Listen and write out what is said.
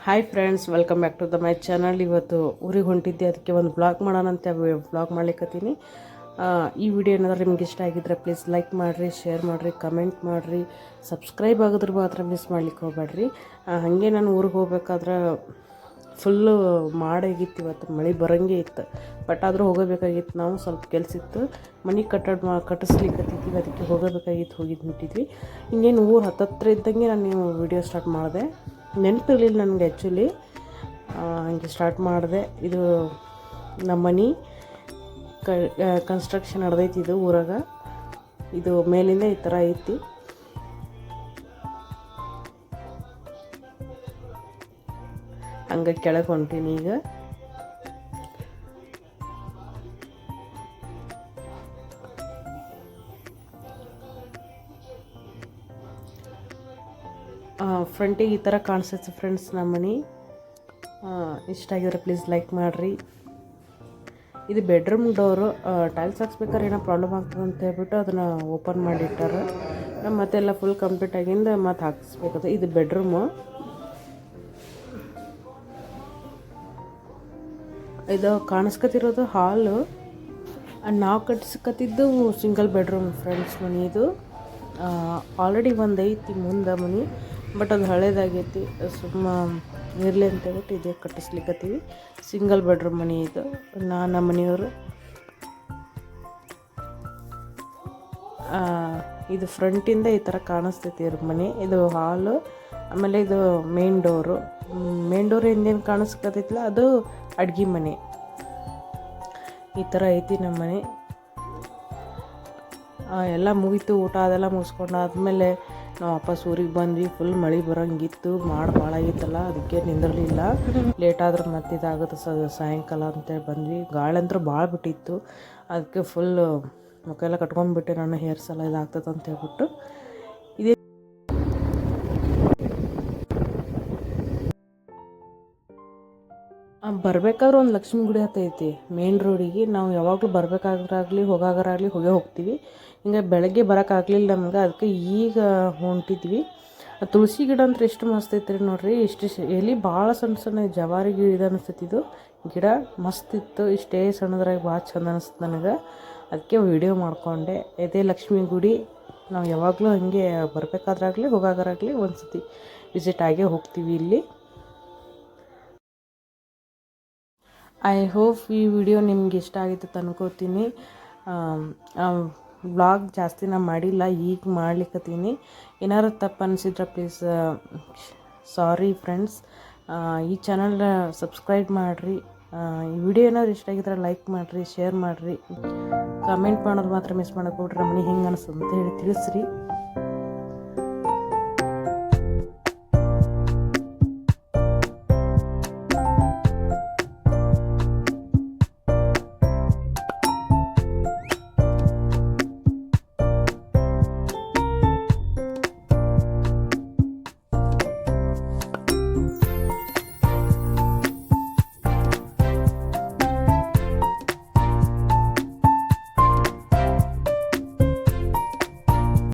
Hi friends, welcome back to my channel. ಇವತ್ತು ಊರಿಗೆ ಹೊಂಟಿದ್ದೆ, ಅದಕ್ಕೆ ಒಂದು ಬ್ಲಾಗ್ ಮಾಡೋಣ ಅಂತ ಬ್ಲಾಗ್ ಮಾಡ್ಲಿಕ್ಕತ್ತೀನಿ. ಈ ವಿಡಿಯೋ ಏನಾದರೂ ನಿಮ್ಗೆ ಇಷ್ಟ ಆಗಿದ್ರೆ ಪ್ಲೀಸ್ ಲೈಕ್ ಮಾಡಿರಿ, ಶೇರ್ ಮಾಡಿರಿ, ಕಮೆಂಟ್ ಮಾಡಿರಿ, ಸಬ್ಸ್ಕ್ರೈಬ್ ಆಗಿದ್ರೆ ಮಾತ್ರ ಮಿಸ್ ಮಾಡ್ಲಿಕ್ಕೆ ಹೋಗ್ಬೇಡ್ರಿ. ಹಾಗೆ ನಾನು ಊರಿಗೆ ಹೋಗ್ಬೇಕಾದ್ರೆ ಫುಲ್ಲು ಮಾಡಾಗಿತ್ತು, ಇವತ್ತು ಮಳೆ ಬರೋಂಗೆ ಇತ್ತು. ಬಟ್ ಆದರೂ ಹೋಗಬೇಕಾಗಿತ್ತು, ನಾವು ಸ್ವಲ್ಪ ಕೆಲಸ ಇತ್ತು, ಮನೆ ಕಟ್ಟಿಸ್ಲಿಕ್ಕತ್ತಿದ್ವಿ, ಅದಕ್ಕೆ ಹೋಗಬೇಕಾಗಿತ್ತು, ಹೋಗಿದ್ಬಿಟ್ಟಿದ್ವಿ. ಹಿಂಗೇನು ಊರು ಹತ್ತತ್ರ ಇದ್ದಂಗೆ ನಾನು ವಿಡಿಯೋ ಸ್ಟಾರ್ಟ್ ಮಾಡಿದೆ. ನೆನಪಿರಲಿಲ್ಲ ನನಗೆ ಆ್ಯಕ್ಚುಲಿ, ಹಂಗೆ ಸ್ಟಾರ್ಟ್ ಮಾಡಿದೆ. ಇದು ನಮ್ಮ ಮನೆ ಕನ್ಸ್ಟ್ರಕ್ಷನ್ ನಡೆದೈತಿ. ಇದು ಊರಾಗ ಇದು ಮೇಲಿಂದ ಈ ಥರ ಐತಿ. ಹಂಗೆ ಕೆಳಗೆ ಹೊಂಟೀನಿ ಈಗ. ಫ್ರಂಟಿಗೆ ಈ ಥರ ಕಾಣಿಸುತ್ತೆ ಫ್ರೆಂಡ್ಸ್ ನಮ್ಮ ಮನೆ. ಇಷ್ಟ ಆಗಿದ್ರೆ ಪ್ಲೀಸ್ ಲೈಕ್ ಮಾಡಿರಿ. ಇದು ಬೆಡ್ರೂಮ್ ಡೋರು. ಟೈಲ್ಸ್ ಹಾಕ್ಸ್ಬೇಕಾದ್ರೆ ಏನೋ ಪ್ರಾಬ್ಲಮ್ ಆಗ್ತದೆ ಅಂತ ಹೇಳ್ಬಿಟ್ಟು ಅದನ್ನು ಓಪನ್ ಮಾಡಿಟ್ಟಾರೆ. ಮತ್ತೆಲ್ಲ ಫುಲ್ ಕಂಪ್ಲೀಟ್ ಆಗಿಂದ ಮತ್ತೆ ಹಾಕಿಸ್ಬೇಕದು. ಇದು ಬೆಡ್ರೂಮು. ಇದು ಕಾಣಿಸ್ಕೊತಿರೋದು ಹಾಲು. ನಾವು ಕಟ್ಸ್ಕೊತಿದ್ದು ಸಿಂಗಲ್ ಬೆಡ್ರೂಮ್ ಫ್ರೆಂಡ್ಸ್ ಮನೆ. ಇದು ಆಲ್ರೆಡಿ ಒಂದು ಐತಿ ಮುಂದೆ ಮನೆ, ಬಟ್ ಅದು ಹಳೇದಾಗೈತಿ. ಸುಮ್ಮ ಇರಲಿ ಅಂತ ಹೇಳ್ಬಿಟ್ಟು ಇದೇ ಕಟ್ಟಿಸ್ಲಿಕ್ಕತ್ತೀವಿ. ಸಿಂಗಲ್ ಬೆಡ್ರೂಮ್ ಮನೆ ಇದು. ನಮ್ಮ ಮನೆಯವರು. ಇದು ಫ್ರಂಟಿಂದ ಈ ಥರ ಕಾಣಿಸ್ತೈತಿ ಇವ್ರ ಮನೆ. ಇದು ಹಾಲು. ಆಮೇಲೆ ಇದು ಮೇನ್ ಡೋರು. ಮೇನ್ ಡೋರ್ ಹಿಂದೇನು ಕಾಣಿಸ್ಕತ್ತೈತಿಲ್ಲ, ಅದು ಅಡ್ಗೆ ಮನೆ. ಈ ಥರ ಐತಿ ನಮ್ಮ ಮನೆ. ಎಲ್ಲ ಮುಗೀತು, ಊಟ ಅದೆಲ್ಲ ಮುಗಿಸ್ಕೊಂಡಾದ್ಮೇಲೆ ನಾವು ವಾಪಸ್ ಊರಿಗೆ ಬಂದ್ವಿ. ಫುಲ್ ಮಳೆ ಬರೋಂಗಿತ್ತು, ಭಾಳ ಆಗಿತ್ತಲ್ಲ, ಅದಕ್ಕೆ ನಿಂದಿರಲಿಲ್ಲ. ಲೇಟಾದ್ರೆ ಮತ್ತೆ ಇದಾಗುತ್ತೆ ಸಾಯಂಕಾಲ ಅಂತೇಳಿ ಬಂದ್ವಿ. ಗಾಳಿ ಅಂತೂ ಭಾಳ ಬಿಟ್ಟಿತ್ತು, ಅದಕ್ಕೆ ಫುಲ್ಲು ಮುಖ ಎಲ್ಲ ಕಟ್ಕೊಂಡ್ಬಿಟ್ಟೆ. ನಾನು ಹೇರ್ಸ್ ಎಲ್ಲ ಇದಾಗ್ತದೆ ಅಂತ ಹೇಳ್ಬಿಟ್ಟು ಇದೇ ಬರ್ಬೇಕಾದ್ರೆ ಒಂದು ಲಕ್ಷ್ಮೀ ಗುಡಿ ಹತ್ತೈತಿ ಮೇನ್ ರೋಡಿಗೆ. ನಾವು ಯಾವಾಗಲೂ ಬರಬೇಕಾದ್ರಾಗಲಿ ಹೋಗಾಗರಾಗಲಿ ಹೋಗ್ತೀವಿ. ಹಿಂಗೆ ಬೆಳಗ್ಗೆ ಬರೋಕ್ಕಾಗಲಿಲ್ಲ ನಮ್ಗೆ, ಅದಕ್ಕೆ ಈಗ ಹೊಂಟಿದ್ವಿ. ತುಳಸಿ ಗಿಡ ಅಂತ ಎಷ್ಟು ಮಸ್ತ್ ಐತ್ರಿ ನೋಡ್ರಿ. ಇಷ್ಟು ಎಲೆ ಭಾಳ ಸಣ್ಣ ಸಣ್ಣ ಜವಾರಿ ಗಿಡ ಅನಿಸ್ತೈತಿ. ಇದು ಗಿಡ ಮಸ್ತ್ ಇತ್ತು. ಇಷ್ಟೇ ಸಣ್ಣದ್ರಾಗ ಭಾಳ ಚಂದ ಅನಿಸ್ತು ನನಗೆ, ಅದಕ್ಕೆ ವಿಡಿಯೋ ಮಾಡಿಕೊಂಡೆ. ಇದೇ ಲಕ್ಷ್ಮೀ ಗುಡಿ. ನಾವು ಯಾವಾಗಲೂ ಹಾಗೆ ಬರಬೇಕಾದ್ರಾಗಲಿ ಹೋಗಾಗರಾಗಲಿ ಒಂದು ಸತಿ ವಿಸಿಟ್ ಆಗೇ ಹೋಗ್ತೀವಿ ಇಲ್ಲಿ. ಐ ಹೋಪ್ ಈ ವಿಡಿಯೋ ನಿಮ್ಗೆ ಇಷ್ಟ ಆಗಿತ್ತು ಅನ್ಕೋತೀನಿ. ವ್ಲಾಗ್ ಜಾಸ್ತಿ ನಾನು ಮಾಡಿಲ್ಲ, ಈಗ ಮಾಡ್ಲಿಕ್ಕತ್ತೀನಿ. ಏನಾರು ತಪ್ಪು ಅನಿಸಿದ್ರೆ ಪ್ಲೀಸ್ ಸಾರಿ ಫ್ರೆಂಡ್ಸ್. ಈ ಚಾನಲ್ ಸಬ್ಸ್ಕ್ರೈಬ್ ಮಾಡಿರಿ. ಈ ವಿಡಿಯೋ ಏನಾದ್ರು ಇಷ್ಟ ಆಗಿದ್ರೆ ಲೈಕ್ ಮಾಡಿರಿ, ಶೇರ್ ಮಾಡಿರಿ, ಕಮೆಂಟ್ ಮಾಡೋದು ಮಾತ್ರ ಮಿಸ್ ಮಾಡೋಕೆ ಹೋಗ್ಬಿಟ್ರೆ. ನಮ್ಮ ಮನೆ ಹೆಂಗೆ ಅನಿಸ್ತದೆ ಅಂತ ಹೇಳಿ ತಿಳಿಸ್ರಿ.